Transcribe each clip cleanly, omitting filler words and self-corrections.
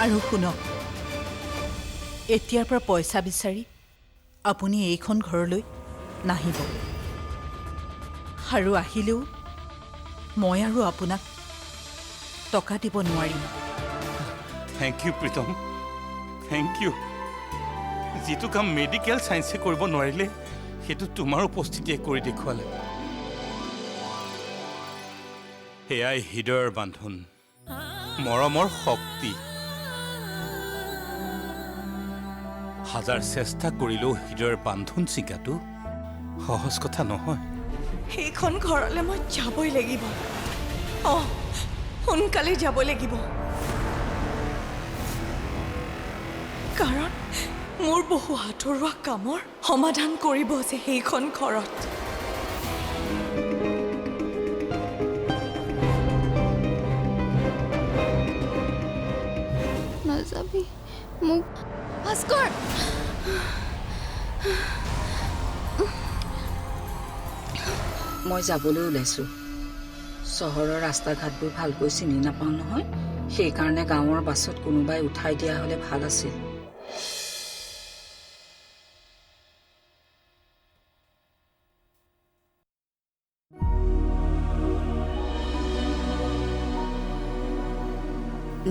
আৰু শুনক, এতিয়াৰ পৰা পইচা বিচাৰি আপুনি এইখন ঘৰলৈ নাহিব। আৰু আহিলেও মই আৰু আপোনাক টকা দিব নোৱাৰিম। Thank you Pritam, thank you. যিটো কাম মেডিকেল চায়েন্সে কৰিব নোৱাৰিলে সেইটো তোমাৰ উপস্থিতিয়ে কৰি দেখুৱালে। সেয়াই হৃদয়ৰ বান্ধোন, মৰমৰ শক্তি। হাজাৰ চেষ্টা কৰিলেও হৃদয়ৰ বান্ধোন ছিগাটো সহজ কথা নহয়। সেইখন ঘৰলৈ মই যাবই লাগিব। সোনকালে যাব লাগিব, কাৰণ মোৰ বহু আঁতৰোৱা কামৰ সমাধান কৰিব যে সেইখন ঘৰত। নাযাবি মোক ভাস্কৰ। মই যাবলৈ ওলাইছোঁ। চহৰৰ ৰাস্তা ঘাটবোৰ ভালকৈ চিনি নাপাওঁ নহয়, সেইকাৰণে গাঁৱৰ বাছত কোনোবাই উঠাই দিয়া হ'লে ভাল আছিল।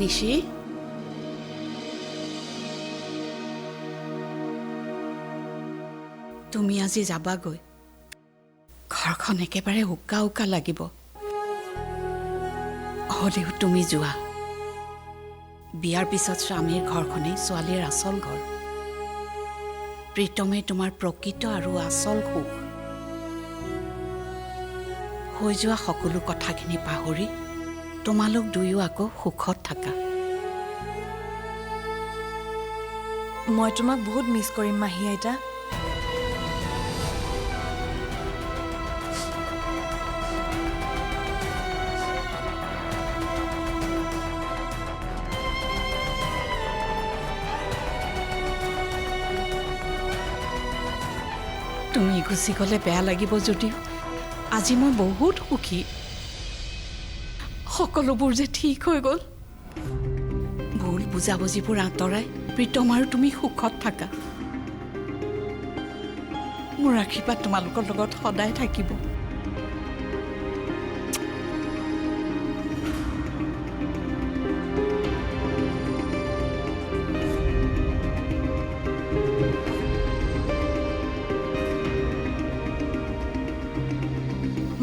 নিশি, তুমি আজি যাবাগৈ। ঘৰখন একেবাৰে উকা উকা লাগিব। হ'লেও তুমি যোৱা। বিয়াৰ পিছত স্বামীৰ ঘৰখনেই ছোৱালীৰ আচল ঘৰ। প্ৰীতমে তোমাৰ প্ৰকৃত আৰু আচল সুখ। হৈ যোৱা সকলো কথাখিনি পাহৰি তোমালোক দুয়ো আকৌ সুখত থাকা। মই তোমাক বহুত মিছ কৰিম মাহী আইতা। তুমি গুচি গ'লে বেয়া লাগিব যদিও আজি মই বহুত সুখী। সকলোবোৰ যে ঠিক হৈ গ'ল। ভুল বুজাবুজিবোৰ আঁতৰাই প্ৰীতম আৰু তুমি সুখত থাকা। মোৰ আশীৰ্বাদ তোমালোকৰ লগত সদায় থাকিব।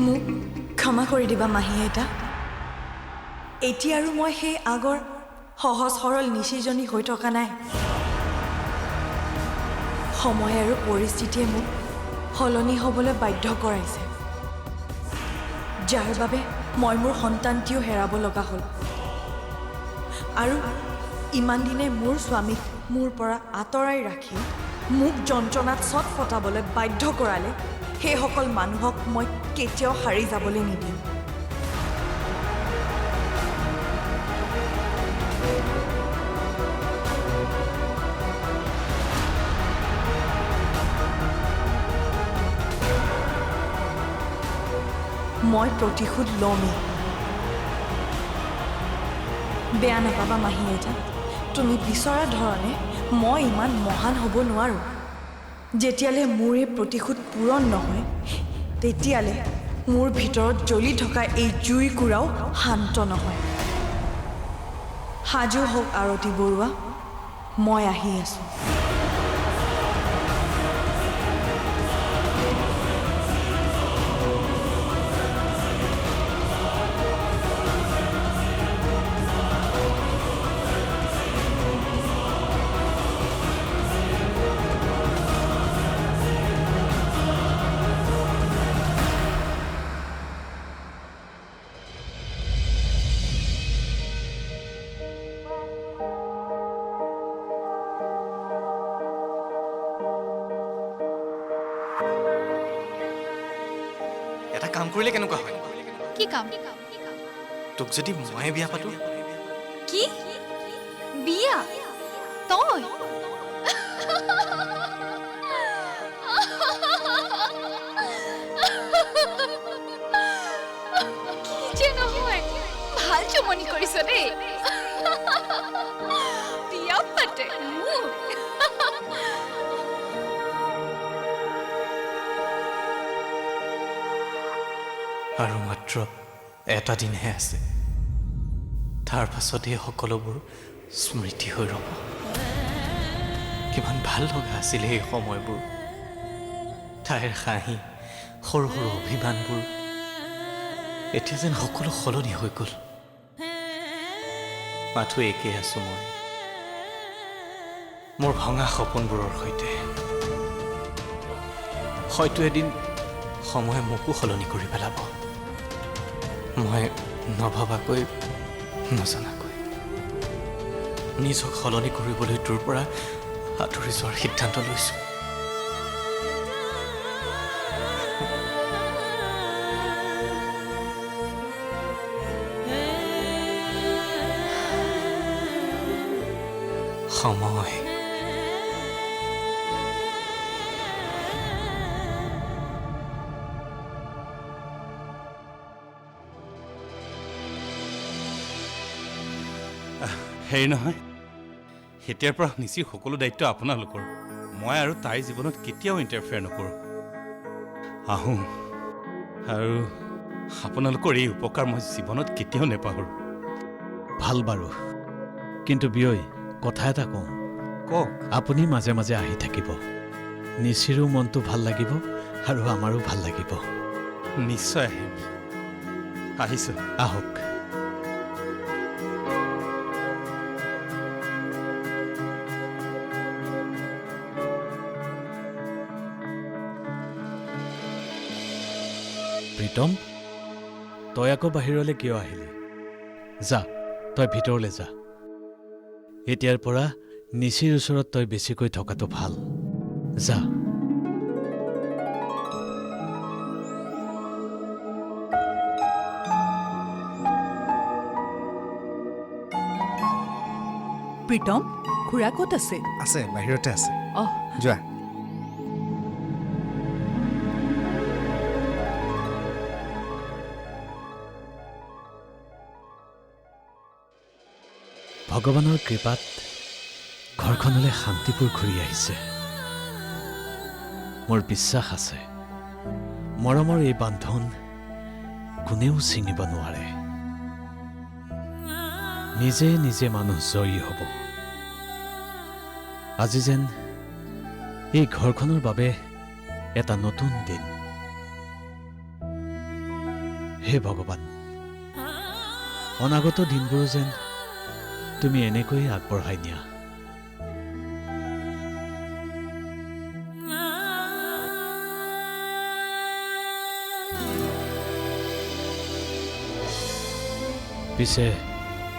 মোক ক্ষমা কৰি দিবা মাহী আইতা। এতিয়া আৰু মই সেই আগৰ সহজ সৰল নিশিজনী হৈ থকা নাই। সময় আৰু পৰিস্থিতিয়ে মোক সলনি হ'বলৈ বাধ্য কৰাইছে, যাৰ বাবে মই মোৰ সন্তানটিও হেৰাব লগা হ'ল। আৰু ইমান দিনে মোৰ স্বামীক মোৰ পৰা আঁতৰাই ৰাখি মোক যন্ত্ৰণাত চট ফটাবলৈ বাধ্য কৰালে সেইসকল মানুহক মই কেতিয়াও সাৰি যাবলৈ নিদিম। মই প্ৰতিশোধ ল'মেই। বেয়া নাপাবা মাহী আইতা, তুমি বিচৰা ধৰণে মই ইমান মহান হ'ব নোৱাৰোঁ। যেতিয়ালৈ মোৰ এই প্ৰতিশোধ পূৰণ নহয়, তেতিয়ালৈ মোৰ ভিতৰত জ্বলি থকা এই জুইকুৰাও শান্ত নহয়। সাজু হওক আৰতি বৰুৱা, মই আহি আছোঁ। এটা কাম কৰিলে কেনেকুৱা হয়? কি কাম? তোক যদি মই বিয়া পাতো? কি বিয়া? তই? কি যে নহয়, ভাল চমনি কৰিছ দেই। क्या पटे मुख আৰু মাত্ৰ এটা দিনহে আছে তাৰ পাছত এই সকলোবোৰ স্মৃতি হৈ ৰ'ব কিমান ভাল লগা আছিল এই সময়বোৰ তাইৰ হাঁহি সৰু সৰু অভিমানবোৰ এতিয়া যেন সকলো সলনি হৈ গ'ল মাথো একেই আছো মই মোৰ ভঙা সপোনবোৰৰ সৈতে হয়তো এদিন সময়ে মোকো সলনি কৰি পেলাব মই নভবাকৈ নজনাকৈ নিজক সলনি কৰিবলৈ তোৰ পৰা আঁতৰি যোৱাৰ সিদ্ধান্ত লৈছোঁ সময় হেৰি নহয় এতিয়াৰ পৰা নিশ্চয় সকলো দায়িত্ব আপোনালোকৰ মই আৰু তাইৰ জীৱনত কেতিয়াও ইণ্টাৰফেয়াৰ নকৰোঁ আহোঁ আৰু আপোনালোকৰ এই উপকাৰ মই জীৱনত কেতিয়াও নেপাহৰোঁ ভাল বাৰু কিন্তু বিয়ৈ কথা এটা কওঁ কওক আপুনি মাজে মাজে আহি থাকিব নিচিৰো মনটো ভাল লাগিব আৰু আমাৰো ভাল লাগিব নিশ্চয় আহিম আহিছোঁ আহক প্ৰীতম তই আকৌ বাহিৰলৈ কিয় আহিলি যা তই ভিতৰলৈ যা এতিয়াৰ পৰা নিচিৰ ওচৰত তই বেছিকৈ থকাটো ভাল যা প্ৰীতম খুৰা ক'ত আছে আছে বাহিৰতে আছে অহ যোৱা ভগৱানৰ কৃপাত ঘৰখনলৈ শান্তিপুৰ ঘূৰি আহিছে মোৰ বিশ্বাস আছে মৰমৰ এই বান্ধন কোনেও ছিঙিব নোৱাৰে নিজে নিজে মানুহ জয়ী হ'ব আজি যেন এই ঘৰখনৰ বাবে এটা নতুন দিন হে ভগৱান অনাগত দিনবোৰো যেন তুমি এনেকৈয়ে আগবঢ়াই নিয়া পিছে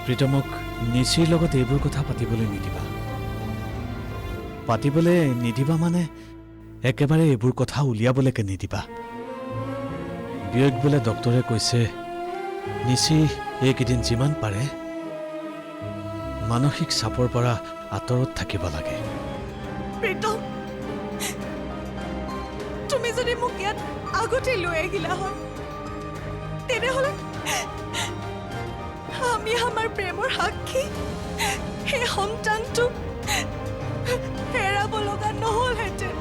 প্ৰীতমক নিচিৰ লগত এইবোৰ কথা পাতিবলৈ নিদিবা পাতিবলৈ নিদিবা মানে একেবাৰে এইবোৰ কথা উলিয়াবলৈকে নিদিবা বিয়ক বোলে ডক্তৰে কৈছে নিচি এইকেইদিন যিমান পাৰে মানসিক চাপৰ পৰা আঁতৰত থাকিব লাগে প্ৰীতম তুমি যদি মোক ইয়াত আগতে লৈ আহিলা হয় তেনেহ'লে আমি আমাৰ প্ৰেমৰ সাক্ষী সেই সন্তানটো হেৰাব লগা নহ'লহেঁতেন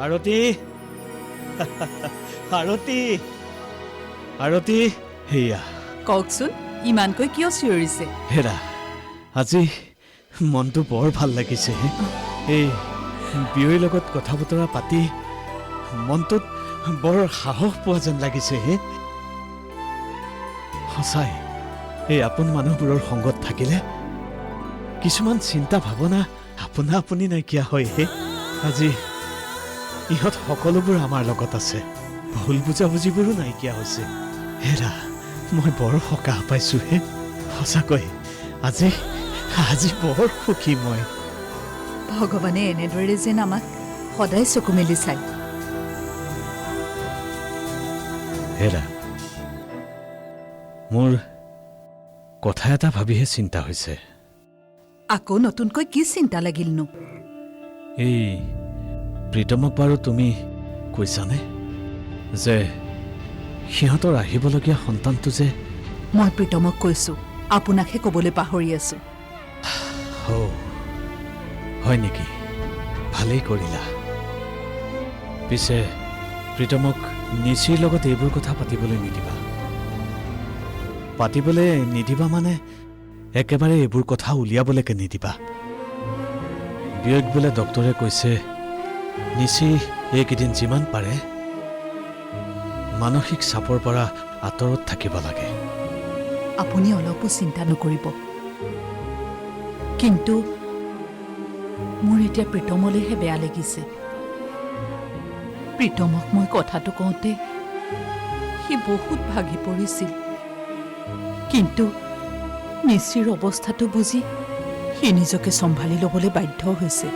আৰতি আৰতি আৰতি হেয়া কওকচোন ইমানকৈ কিয় চিঞৰিছে হেৰা আজি মনটো বৰ ভাল লাগিছে এই বিয়ৈৰ লগত কথা বতৰা পাতি মনটোত বৰ সাহস পোৱা যেন লাগিছে সঁচাই এই আপোন মানুহবোৰৰ সংগত থাকিলে কিছুমান চিন্তা ভাৱনা আপোনা আপুনি নাইকিয়া হয় আজি ইহঁত সকলোবোৰ আমাৰ লগত আছে ভুল বুজাবুজিবোৰো নাইকিয়া হৈছে হেৰা মই বৰ সকাহ পাইছো সঁচাকৈ আজি আজি বৰ সুখী মই ভগৱানে এনেদৰে যেন আমাক সদায় চকু মেলি চায় হেৰা মোৰ কথা এটা ভাবিহে চিন্তা হৈছে আকৌ নতুনকৈ কি চিন্তা লাগিলনো? এই প্ৰীতমক বাৰু তুমি কৈছানে যে সিহঁতৰ আহিবলগীয়া সন্তানটো যে মই প্ৰীতমক কৈছো, আপোনাকহে ক'বলৈ পাহৰি আছো। হয় নেকি? ভালেই কৰিলা। পিছে প্ৰীতমক নিচিৰ লগত এইবোৰ কথা পাতিবলৈ নিদিবা। পাতিবলৈ নিদিবা মানে একেবাৰে এইবোৰ কথা উলিয়াবলৈকে নিদিবা। বিয়োগ বোলে ডক্তৰে কৈছে নিচি এইকেইদিন যিমান পাৰে মানসিক চাপৰ পৰা আঁতৰত থাকিব লাগে। আপুনি অলপো চিন্তা নকৰিব, কিন্তু মোৰ এতিয়া প্ৰীতমলৈহে বেয়া লাগিছে। প্ৰীতমক মই কথাটো কওঁতে সি বহুত ভাগি পৰিছিল, কিন্তু নিচিৰ অৱস্থাটো বুজি সি নিজকে চম্ভালি ল'বলৈ বাধ্য হৈছে।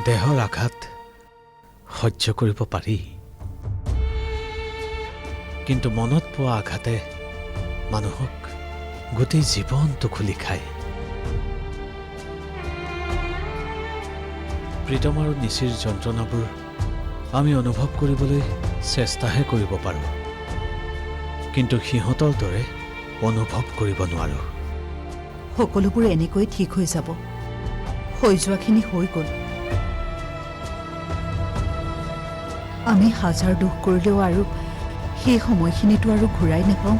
দেহৰ আঘাত সহ্য কৰিব পাৰি, কিন্তু মনত পোৱা আঘাতে মানুহক গোটেই জীৱনটো খুলি খায়। প্ৰীতম আৰু নিচিৰ যন্ত্ৰণাবোৰ আমি অনুভৱ কৰিবলৈ চেষ্টাহে কৰিব পাৰোঁ, কিন্তু সিহঁতৰ দৰে অনুভৱ কৰিব নোৱাৰোঁ। সকলোবোৰ এনেকৈ ঠিক হৈ যাব। হৈ যোৱাখিনি হৈ গ'ল। আমি হাজাৰ দুখ কৰিলেও আৰু সেই সময়খিনিতো আৰু ঘূৰাই নাপাওঁ।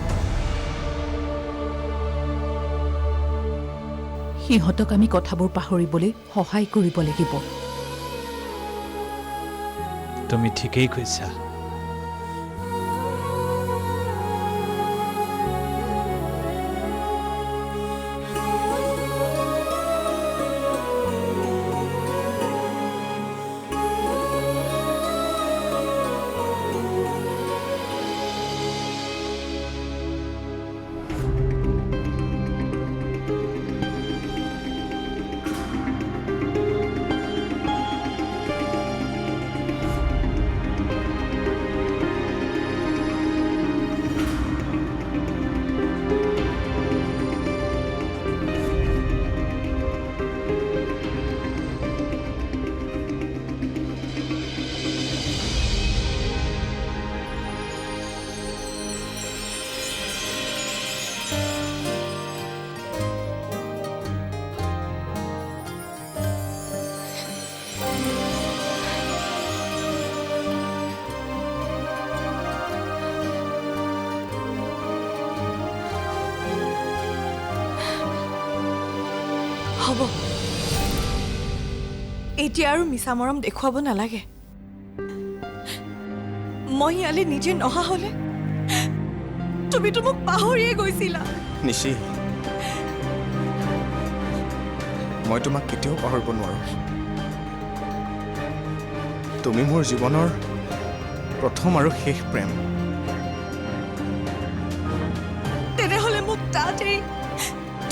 সিহঁতক আমি কথাবোৰ পাহৰিবলৈ সহায় কৰিব লাগিব। তুমি ঠিকেই কৈছা। হ'ব, এতিয়া আৰু মিছা মৰম দেখুৱাব নালাগে। মই ইয়ালৈ নিজে নহা হলে তুমিতো মোক পাহৰিয়ে গৈছিলা। নিশি, মই তোমাক কেতিয়াও পাহৰিব নোৱাৰো। তুমি মোৰ জীৱনৰ প্ৰথম আৰু শেষ প্ৰেম। তেনেহলে মোক তাত এৰি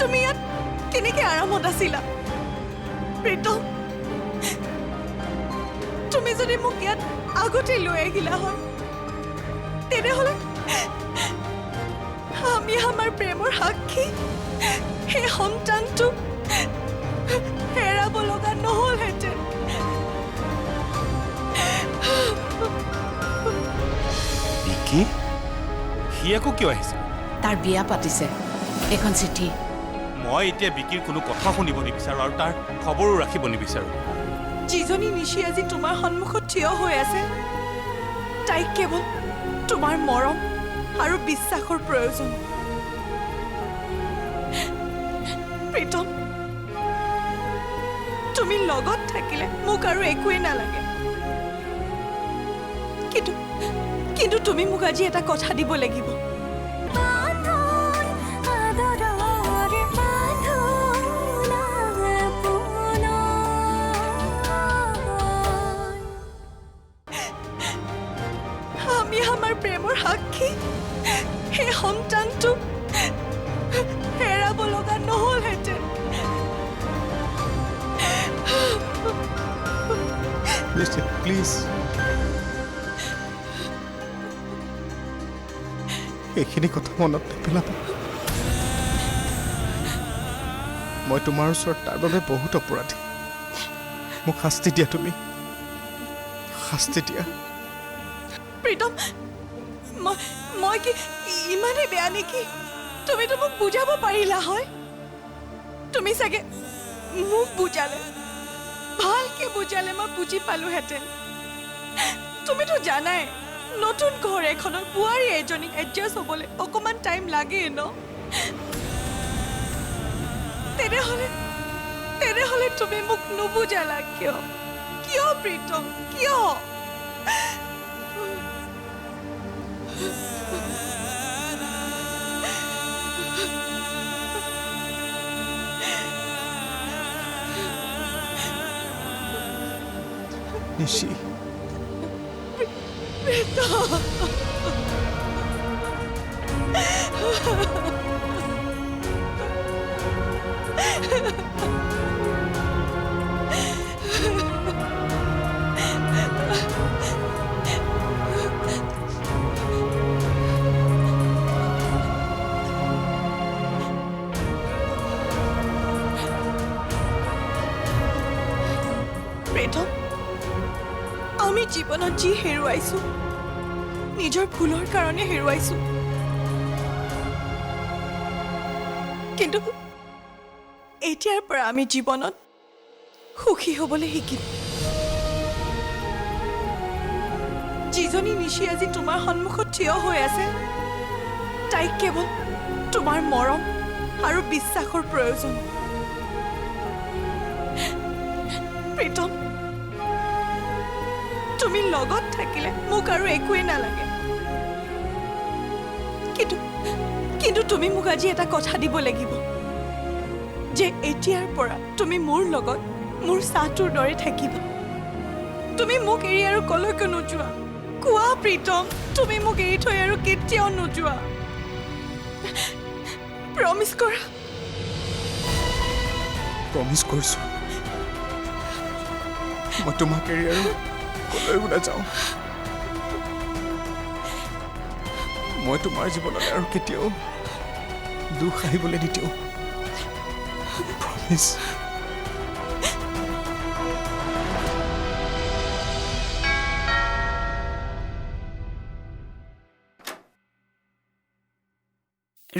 তুমি ইয়াত কেনেকে আৰামত আছিলা? প্ৰীতম, তুমি যদি মোক ইয়াত আগতে লৈ আহিলা হয়, তেনেহলে আমি আমাৰ প্ৰেমৰ সাক্ষী সেই সন্তানটো হেৰাব লগা নহলহেঁতেন। বিকি, সি আকৌ কিয় আহিছে? তাৰ বিয়া পাতিছে। এখন চিঠি। মই এতিয়া বিকিৰ কোনো কথা শুনিব নিবিচাৰোঁ আৰু তাৰ খবৰো ৰাখিব নিবিচাৰোঁ। যিজনী নিশি আজি তোমাৰ সন্মুখত থিয় হৈ আছে, তাইক কেৱল তোমাৰ মৰম আৰু বিশ্বাসৰ প্ৰয়োজন। প্ৰীতম, তুমি লগত থাকিলে মোক আৰু একোৱেই নালাগে, কিন্তু তুমি মোক আজি এটা কথা দিব লাগিব। আমি আমাৰ প্ৰেমৰ সাক্ষী সেই সন্তানটো হেৰাব লগা নহলহেঁতেন। প্লিজ, এইখিনি কথা মনত নেপেলাবা। মই তোমাৰ ওচৰত তাৰ বাবে বহুত অপৰাধী। মোক শাস্তি দিয়া, তুমি শাস্তি দিয়া। প্ৰীতম, মই কি ইমানেই বেয়া নেকি? তুমিতো মোক বুজাব পাৰিলা হয়। তুমি চাগে মোক বুজালে, ভালকে বুজালে মই বুজি পালোহেঁতেন। তুমিতো জানাই নতুন ঘৰ এখনত বোৱাৰী এজনীক এডজাষ্ট হ'বলৈ অকণমান টাইম লাগেই ন। তেনেহ'লে তুমি মোক নুবুজালা কিয়? কিয় প্ৰীতম, কিয়? নিশি, প্ৰীতম, আমি জীৱনত যি হেৰুৱাইছো নিজৰ ভুলৰ কাৰণে হেৰুৱাইছো, কিন্তু এতিয়াৰ পৰা আমি জীৱনত সুখী হ'বলৈ শিকিম। যিজনী নিশি আজি তোমাৰ সন্মুখত থিয় হৈ আছে, তাইক কেৱল তোমাৰ মৰম আৰু বিশ্বাসৰ প্ৰয়োজন। প্ৰীতম, তুমি লগত থাকিলে মোক আৰু একোৱেই নালাগে, কিন্তু তুমি মোক আজি এটা কথা দিব লাগিব যে এতিয়াৰ পৰা তুমি মোৰ লগত মোৰ চাহটোৰ দৰে থাকিবা। তুমি মোক এৰি আৰু কলৈকো নোযোৱা। কোৱা প্ৰীতম, তুমি মোক এৰি থৈ আৰু কেতিয়াও নোযোৱা। প্ৰমিছ কৰা। প্ৰমিছ কৰিছো, মই তোমাক এৰি আৰু কলৈকো নাযাওঁ। মই তোমাৰ জীৱনত আৰু কেতিয়াও দুখ আহিবলৈ নিদিওঁ। প্ৰমিছ।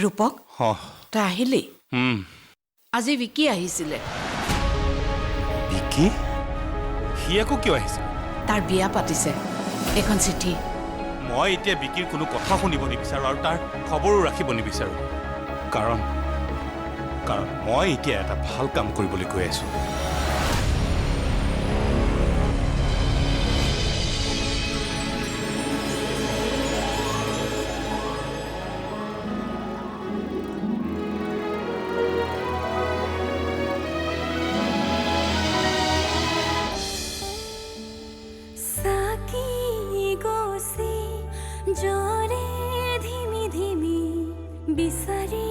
ৰূপক, তই আহিলি? আজি বিকি আহিছিলে। বিকি? সি আকৌ কিয় আহিছে? তাৰ বিয়া পাতিছে। এখন চিঠি। মই এতিয়া বিকিৰ কোনো কথা শুনিব নিবিচাৰোঁ আৰু তাৰ খবৰো ৰাখিব নিবিচাৰোঁ, কাৰণ মই এতিয়া এটা ভাল কাম কৰিবলৈ গৈ আছোঁ। জৰে ধিমি ধিমি বিচাৰি